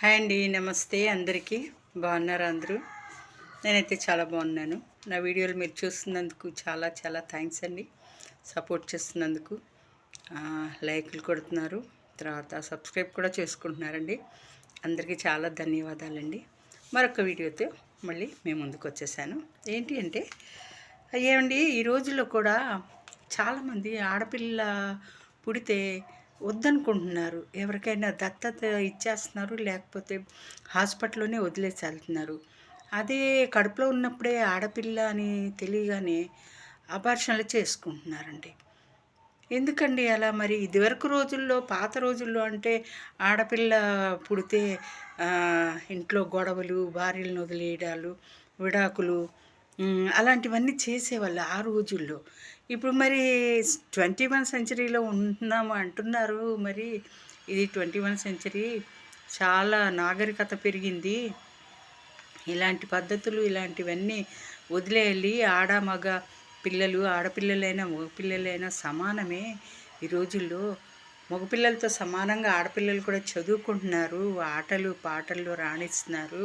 Hi అండి, నమస్తే అందరికీ. బాగున్నారా అందరూ? నేనైతే చాలా బాగున్నాను. నా వీడియోలు మీరు చూస్తున్నందుకు చాలా చాలా థ్యాంక్స్ అండి. సపోర్ట్ చేస్తున్నందుకు లైక్లు కొడుతున్నారు, తర్వాత సబ్స్క్రైబ్ కూడా చేసుకుంటున్నారండి. అందరికీ చాలా ధన్యవాదాలండి. మరొక వీడియోతో మళ్ళీ మేము ముందుకు వచ్చేసాను. ఏంటి అంటే ఏమండి, ఈ రోజుల్లో కూడా చాలామంది ఆడపిల్ల పుడితే వద్దనుకుంటున్నారు. ఎవరికైనా దత్తత ఇచ్చేస్తున్నారు, లేకపోతే హాస్పిటల్లోనే వదిలేసి వెళ్తున్నారు. అదే కడుపులో ఉన్నప్పుడే ఆడపిల్ల అని తెలియగానే అబార్షన్లు చేసుకుంటున్నారండి. ఎందుకండి అలా? మరి ఇదివరకు రోజుల్లో, పాత రోజుల్లో అంటే ఆడపిల్ల పుడితే ఇంట్లో గొడవలు, భార్యలను వదిలేయడాలు, విడాకులు, అలాంటివన్నీ చేసేవాళ్ళు ఆ రోజుల్లో. ఇప్పుడు మరి 21 సెంచరీలో ఉంటున్నాము అంటున్నారు. మరి ఇది 21 సెంచరీ, చాలా నాగరికత పెరిగింది. ఇలాంటి పద్ధతులు, ఇలాంటివన్నీ వదిలేయాలి. ఆడ మగ పిల్లలు, ఆడపిల్లలైనా మగపిల్లలైనా సమానమే. ఈ రోజుల్లో మగపిల్లలతో సమానంగా ఆడపిల్లలు కూడా చదువుకుంటున్నారు, ఆటలు పాటల్లో రాణిస్తున్నారు.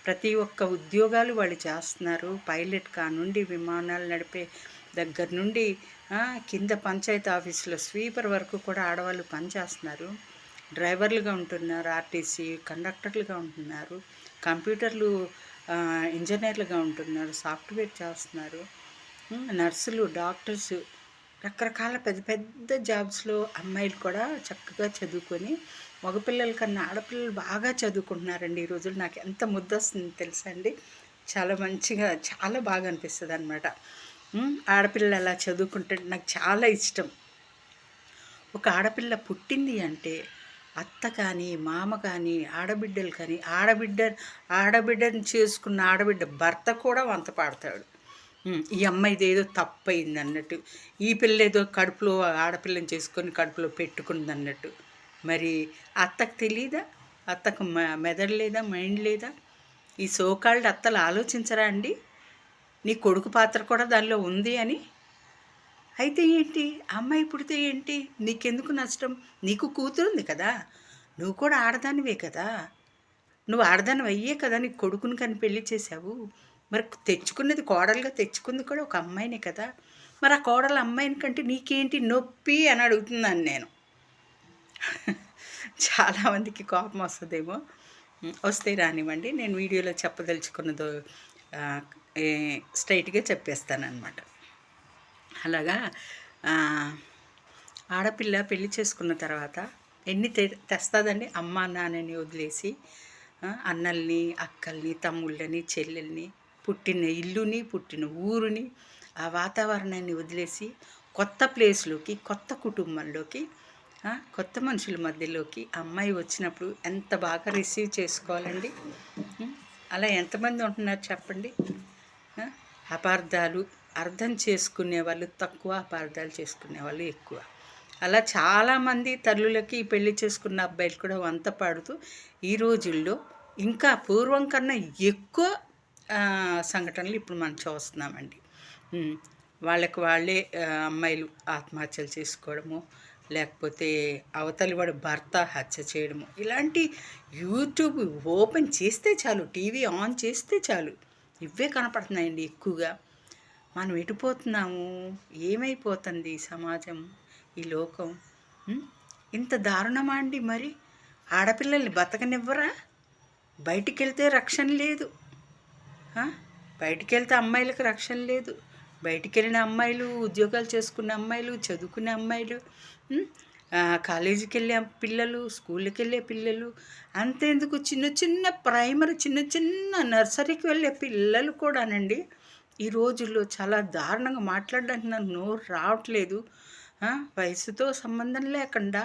ప్రతి ఒక్క ఉద్యోగాలు వాళ్ళు చేస్తున్నారు. పైలట్ కానుండి, విమానాలు నడిపే దగ్గర నుండి కింద పంచాయతీ ఆఫీసులో స్వీపర్ వరకు కూడా ఆడవాళ్ళు పనిచేస్తున్నారు. డ్రైవర్లుగా ఉంటున్నారు, ఆర్టీసీ కండక్టర్లుగా ఉంటున్నారు, కంప్యూటర్లు ఇంజనీర్లుగా ఉంటున్నారు, సాఫ్ట్వేర్ చేస్తున్నారు, నర్సులు, డాక్టర్స్, రకరకాల పెద్ద పెద్ద జాబ్స్లో అమ్మాయిలు కూడా చక్కగా చదువుకొని, మగపిల్లల కన్నా ఆడపిల్లలు బాగా చదువుకుంటున్నారండి ఈ రోజులు. నాకు ఎంత ముద్దొస్తుంది తెలుసా అండి. చాలా మంచిగా, చాలా బాగా అనిపిస్తుంది అనమాట. ఆడపిల్లలు అలా చదువుకుంటే నాకు చాలా ఇష్టం. ఒక ఆడపిల్ల పుట్టింది అంటే అత్త కానీ, మామ కానీ, ఆడబిడ్డలు కానీ, ఆడబిడ్డని చేసుకున్న ఆడబిడ్డ భర్త కూడా వంత పాడతాడు. ఈ అమ్మాయిది ఏదో తప్పయింది అన్నట్టు, ఈ పిల్ల ఏదో కడుపులో ఆడపిల్లని చేసుకొని కడుపులో పెట్టుకుంది అన్నట్టు. మరి అత్తకు తెలీదా? అత్తకు మెదడు లేదా? మైండ్ లేదా? ఈ సోకాల్డ్ అత్తలు ఆలోచించరా అండి? నీ కొడుకు పాత్ర కూడా దానిలో ఉంది అని. అయితే ఏంటి, అమ్మాయి పుడితే ఏంటి, నీకెందుకు నష్టం? నీకు కూతురుంది కదా, నువ్వు కూడా ఆడదానివే కదా. నువ్వు ఆడదానివి అయ్యే కదా నీ కొడుకుని కానీ పెళ్లి చేసావు. మరి తెచ్చుకున్నది, కోడలుగా తెచ్చుకుంది కూడా ఒక అమ్మాయినే కదా. మరి ఆ కోడలు అమ్మాయిని కంటే నీకేంటి నొప్పి అని అడుగుతున్నాను నేను. చాలామందికి కోపం వస్తుందేమో, వస్తే రానివ్వండి. నేను వీడియోలో చెప్పదలుచుకున్నదో స్ట్రైట్గా చెప్పేస్తానన్నమాట. అలాగా ఆడపిల్ల పెళ్లి చేసుకున్న తర్వాత ఎన్ని తెస్తుందండి? అమ్మ నాన్నని వదిలేసి అన్నల్ని, అక్కల్ని, తమ్ముళ్ళని, చెల్లెల్ని, పుట్టిన ఇల్లుని, పుట్టిన ఊరుని, ఆ వాతావరణాన్ని వదిలేసి కొత్త ప్లేస్లోకి, కొత్త కుటుంబంలోకి, కొత్త మనుషుల మధ్యలోకి అమ్మాయి వచ్చినప్పుడు ఎంత బాగా రిసీవ్ చేసుకోవాలండి. అలా ఎంతమంది ఉంటున్నారు చెప్పండి? అపార్థాలు, అర్థం చేసుకునే వాళ్ళు తక్కువ, అపార్థాలు చేసుకునే వాళ్ళు ఎక్కువ. అలా చాలామంది తల్లులకి పెళ్లి చేసుకున్న అబ్బాయిలు కూడా వంత పాడుతూ ఈ రోజుల్లో ఇంకా పూర్వం కన్నా ఎక్కువ సంఘటనలు ఇప్పుడు మనం చూస్తున్నామండి. వాళ్ళకి వాళ్ళే అమ్మాయిలు ఆత్మహత్యలు చేసుకోవడము, లేకపోతే అవతలి వాడు భర్త హత్య చేయడము, ఇలాంటి యూట్యూబ్ ఓపెన్ చేస్తే చాలు, టీవీ ఆన్ చేస్తే చాలు, ఇవే కనపడుతున్నాయండి ఎక్కువగా. మనం ఎటుపోతున్నాము? ఏమైపోతుంది సమాజం, ఈ లోకం? ఇంత దారుణమా అండి? మరి ఆడపిల్లల్ని బతకనివ్వరా? బయటికి వెళ్తే రక్షణ లేదు. బయటికి వెళ్తే అమ్మాయిలకు రక్షణ లేదు. బయటికి వెళ్ళిన అమ్మాయిలు, ఉద్యోగాలు చేసుకునే అమ్మాయిలు, చదువుకునే అమ్మాయిలు, కాలేజీకి వెళ్ళే పిల్లలు, స్కూల్కి వెళ్ళే పిల్లలు, అంతేందుకు చిన్న చిన్న ప్రైమరీ, చిన్న చిన్న నర్సరీకి వెళ్ళే పిల్లలు కూడానండి ఈ రోజుల్లో చాలా దారుణంగా మాట్లాడడానికి నాకు నోరు రావట్లేదు. వయసుతో సంబంధం లేకుండా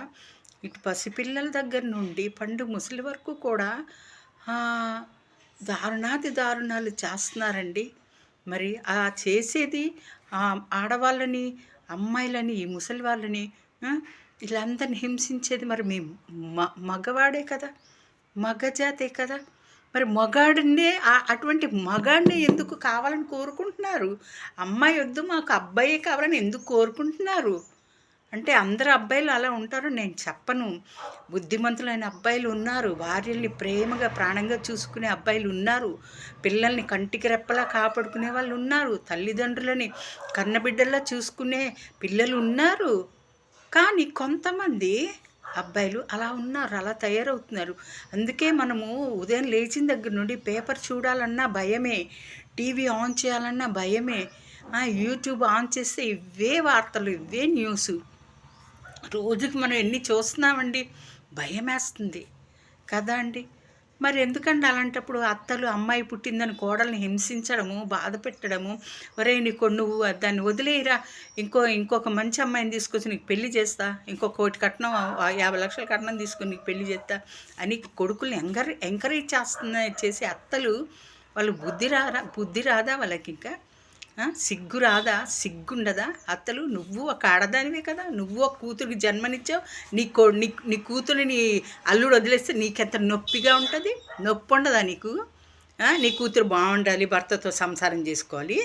ఇటు పసిపిల్లల దగ్గర నుండి పండు ముసలి వరకు కూడా దారుణాది దారుణాలు చేస్తున్నారండి. మరి ఆ చేసేది ఆడవాళ్ళని, అమ్మాయిలని, ఈ ముసలి వాళ్ళని, వీళ్ళందరిని హింసించేది మరి మీ మగవాడే కదా, మగజాతే కదా. మరి మగాడినే, అటువంటి మగాడిని ఎందుకు కావాలని కోరుకుంటున్నారు? అమ్మాయి వద్దు, మాకు అబ్బాయే కావాలని ఎందుకు కోరుకుంటున్నారు? అంటే అందరు అబ్బాయిలు అలా ఉంటారు నేను చెప్పను. బుద్ధిమంతులైన అబ్బాయిలు ఉన్నారు, భార్యల్ని ప్రేమగా ప్రాణంగా చూసుకునే అబ్బాయిలు ఉన్నారు, పిల్లల్ని కంటికి రెప్పలా కాపాడుకునే వాళ్ళు ఉన్నారు, తల్లిదండ్రులని కన్నబిడ్డల్లా చూసుకునే పిల్లలు ఉన్నారు. కానీ కొంతమంది అబ్బాయిలు అలా ఉన్నారు, అలా తయారవుతున్నారు. అందుకే మనము ఉదయం లేచిన దగ్గర నుండి పేపర్ చూడాలన్నా భయమే, టీవీ ఆన్ చేయాలన్నా భయమే, యూట్యూబ్ ఆన్ చేస్తే ఇవే వార్తలు, ఇవే న్యూస్. రోజుకి మనం ఎన్ని చూస్తున్నామండి, భయమేస్తుంది కదా అండి. మరి ఎందుకండి అలాంటప్పుడు అత్తలు అమ్మాయి పుట్టిందని కోడల్ని హింసించడము, బాధ పెట్టడము, ఒరే నువ్వు దాన్ని వదిలేయరా, ఇంకొక మంచి అమ్మాయిని తీసుకొచ్చి నీకు పెళ్లి చేస్తా, ఇంకో 1 కోటి కట్నం 50 లక్షల కట్నం తీసుకొని నీకు పెళ్లి చేస్తా అని కొడుకుల్ని ఎంకరేజ్ చేసే అత్తలు, వాళ్ళు బుద్ధి రాదా వాళ్ళకి? ఇంకా సిగ్గు రాదా? సిగ్గుండదా? అత్తలు నువ్వు ఒక ఆడదానివే కదా, నువ్వు ఒక కూతురికి జన్మనిచ్చావు, నీ కూతురిని అల్లుడు వదిలేస్తే నీకెంత నొప్పిగా ఉంటుంది? నొప్పి ఉండదా నీకు? నీ కూతురు బాగుండాలి, భర్తతో సంసారం చేసుకోవాలి,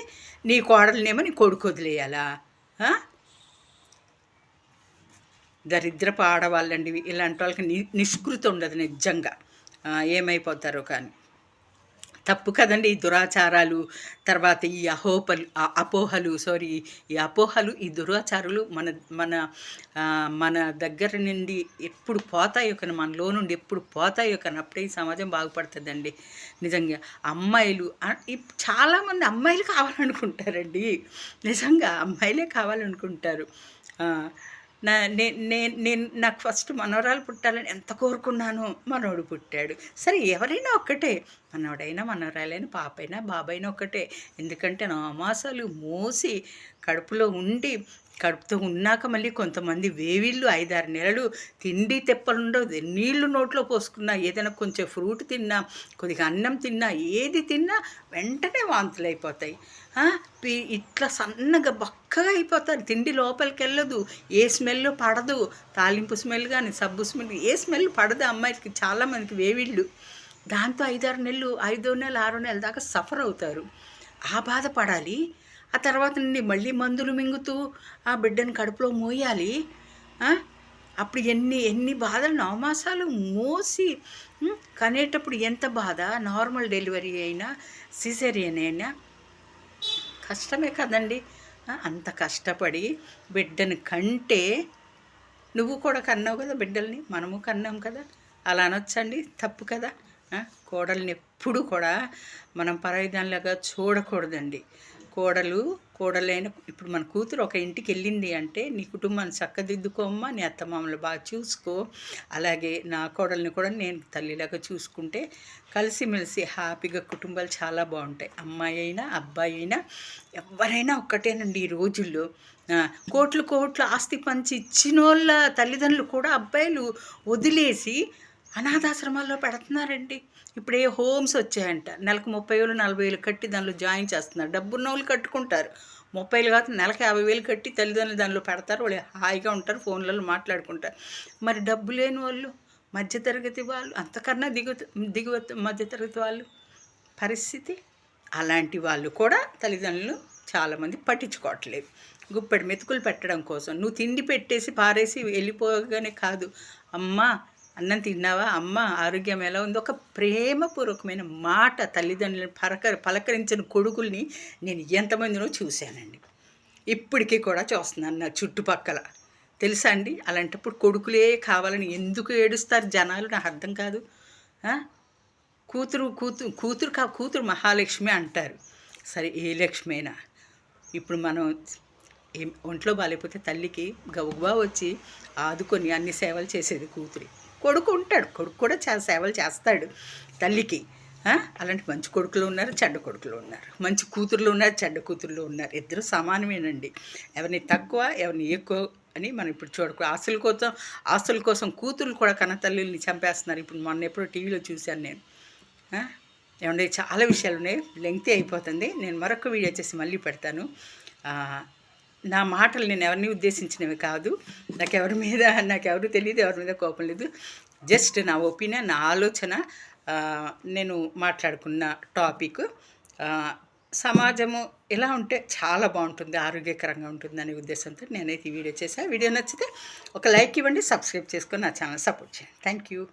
నీ కోడలనేమో నీ కొడుకు వదిలేయాలా? దరిద్రపు ఆడవాళ్ళండి ఇలాంటి వాళ్ళకి నిష్కృతి ఉండదు నిజంగా, ఏమైపోతారో కానీ. తప్పు కదండి ఈ దురాచారాలు, తర్వాత ఈ అపోహలు, ఈ దురాచారాలు మన దగ్గర నుండి ఎప్పుడు పోతాయో కానీ, మనలో నుండి ఎప్పుడు పోతాయో కానీ అప్పుడే ఈ సమాజం బాగుపడుతుందండి నిజంగా. అమ్మాయిలు చాలామంది అమ్మాయిలు కావాలనుకుంటారండి, నిజంగా అమ్మాయిలే కావాలనుకుంటారు. నేను నాకు ఫస్ట్ మనవరాలు పుట్టాలని ఎంత కోరుకున్నానో, మనోడు పుట్టాడు. సరే ఎవరైనా ఒక్కటే, మనోడైనా మనవరాలైనా పాపైనా బాబైనా ఒక్కటే. ఎందుకంటే 9 మాసాలు మోసి కడుపులో ఉండి, కడుపుతో ఉన్నాక మళ్ళీ కొంతమంది వేవిళ్ళు 5-6 నెలలు తిండి తెప్పలుండవు, నీళ్లు నోట్లో పోసుకున్నా, ఏదైనా కొంచెం ఫ్రూట్ తిన్నా, కొద్దిగా అన్నం తిన్నా, ఏది తిన్నా వెంటనే వాంతులు అయిపోతాయి. ఇట్లా సన్నగా బక్కగా అయిపోతారు, తిండి లోపలికి వెళ్ళదు, ఏ స్మెల్ పడదు, తాలింపు స్మెల్ కానీ సబ్బు స్మెల్ ఏ స్మెల్ పడదు అమ్మాయికి. చాలామందికి వేవిళ్ళు, దాంతో 5-6 నెలలు, 5వ నెల 6వ నెల దాకా సఫర్ అవుతారు. ఆ బాధపడాలి. ఆ తర్వాత నుండి మళ్ళీ మందులు మింగుతూ ఆ బిడ్డను కడుపులో మోయాలి. అప్పుడు ఎన్ని బాధలు, 9 మాసాలు మోసి కనేటప్పుడు ఎంత బాధ. నార్మల్ డెలివరీ అయినా సిజేరియన్ అయినా కష్టమే కదండి. అంత కష్టపడి బిడ్డను కంటే, నువ్వు కూడా కన్నావు కదా బిడ్డల్ని, మనము కన్నాం కదా, అలా అనొచ్చండి? తప్పు కదా. కోడల్ని ఎప్పుడు కూడా మనం పరాయిదానిలాగా చూడకూడదండి. కోడలైన ఇప్పుడు మన కూతురు ఒక ఇంటికి వెళ్ళింది అంటే, నీ కుటుంబాన్ని చక్కదిద్దుకోమ్మా, నీ అత్తమామలు బాగా చూసుకో, అలాగే నా కోడల్ని కూడా నేను తల్లిలాగా చూసుకుంటే కలిసిమెలిసి హ్యాపీగా కుటుంబాలు చాలా బాగుంటాయి. అమ్మాయి అయినా అబ్బాయి అయినా ఎవరైనా ఒక్కటేనండి ఈ రోజుల్లో. కోట్లు ఆస్తి పంచి ఇచ్చినోళ్ళ తల్లిదండ్రులు కూడా అబ్బాయిలు వదిలేసి అనాథాశ్రమాల్లో పెడుతున్నారండి. ఇప్పుడే హోమ్స్ వచ్చాయంట, నెలకు 30,000 40,000 కట్టి దానిలో జాయిన్ చేస్తున్నారు. డబ్బున్న వాళ్ళు కట్టుకుంటారు, 30,000 కాదు నెలకు 50,000 కట్టి తల్లిదండ్రులు దానిలో పెడతారు. వాళ్ళు హాయిగా ఉంటారు, ఫోన్లలో మాట్లాడుకుంటారు. మరి డబ్బు లేని వాళ్ళు, మధ్యతరగతి వాళ్ళు, అంతకన్నా దిగువ మధ్యతరగతి వాళ్ళు పరిస్థితి, అలాంటి వాళ్ళు కూడా తల్లిదండ్రులు చాలామంది పట్టించుకోవట్లేదు. గుప్పెడు మెతుకులు పెట్టడం కోసం నువ్వు తిండి పెట్టేసి పారేసి వెళ్ళిపోగానే కాదు, అమ్మా అన్నం తిన్నావా, అమ్మ ఆరోగ్యం ఎలా ఉంది, ఒక ప్రేమపూర్వకమైన మాట తల్లిదండ్రులను పలకరించిన కొడుకుల్ని నేను ఎంతమందినో చూశానండి. ఇప్పటికీ కూడా చూస్తున్నాను నా చుట్టుపక్కల, తెలుసా అండి. అలాంటప్పుడు కొడుకులే కావాలని ఎందుకు ఏడుస్తారు జనాలు, నాకు అర్థం కాదు. కూతురు మహాలక్ష్మి అంటారు. సరే ఏ లక్ష్మి అయినా, ఇప్పుడు మనం ఒంట్లో బాగాలేకపోతే తల్లికి గబగబా వచ్చి ఆదుకొని అన్ని సేవలు చేసేది కూతురి. కొడుకు ఉంటాడు, కొడుకు కూడా సేవలు చేస్తాడు తల్లికి. అలాంటి మంచి కొడుకులు ఉన్నారు, చెడ్డ కొడుకులు ఉన్నారు, మంచి కూతుర్లు ఉన్నారు, చెడ్డ కూతుర్లు ఉన్నారు. ఇద్దరు సమానమేనండి. ఎవరిని తక్కువ ఎవరిని ఎక్కువ అని మనం ఇప్పుడు చూడకూడదు. ఆస్తుల కోసం కూతుర్లు కూడా కన్న తల్లిని చంపేస్తున్నారు. ఇప్పుడు మొన్న ఎప్పుడో టీవీలో చూశాను నేను. ఏమంటే చాలా విషయాలు ఉన్నాయి, లెంగ్తీ అయిపోతుంది. నేను మరొక వీడియో వచ్చేసి మళ్ళీ పెడతాను. నా మాటలు నేను ఎవరిని ఉద్దేశించినవి కాదు, నాకెవరు తెలియదు, ఎవరి మీద కోపం లేదు. జస్ట్ నా ఒపీనియన్, నా ఆలోచన, నేను మాట్లాడుకున్న టాపిక్. సమాజము ఇలా ఉంటే చాలా బాగుంటుంది, ఆరోగ్యకరంగా ఉంటుందనే ఉద్దేశంతో నేనైతే ఈ వీడియో చేశాను. వీడియో నచ్చితే ఒక లైక్ ఇవ్వండి, సబ్స్క్రైబ్ చేసుకొని నా ఛానల్ సపోర్ట్ చేయండి. Thank you.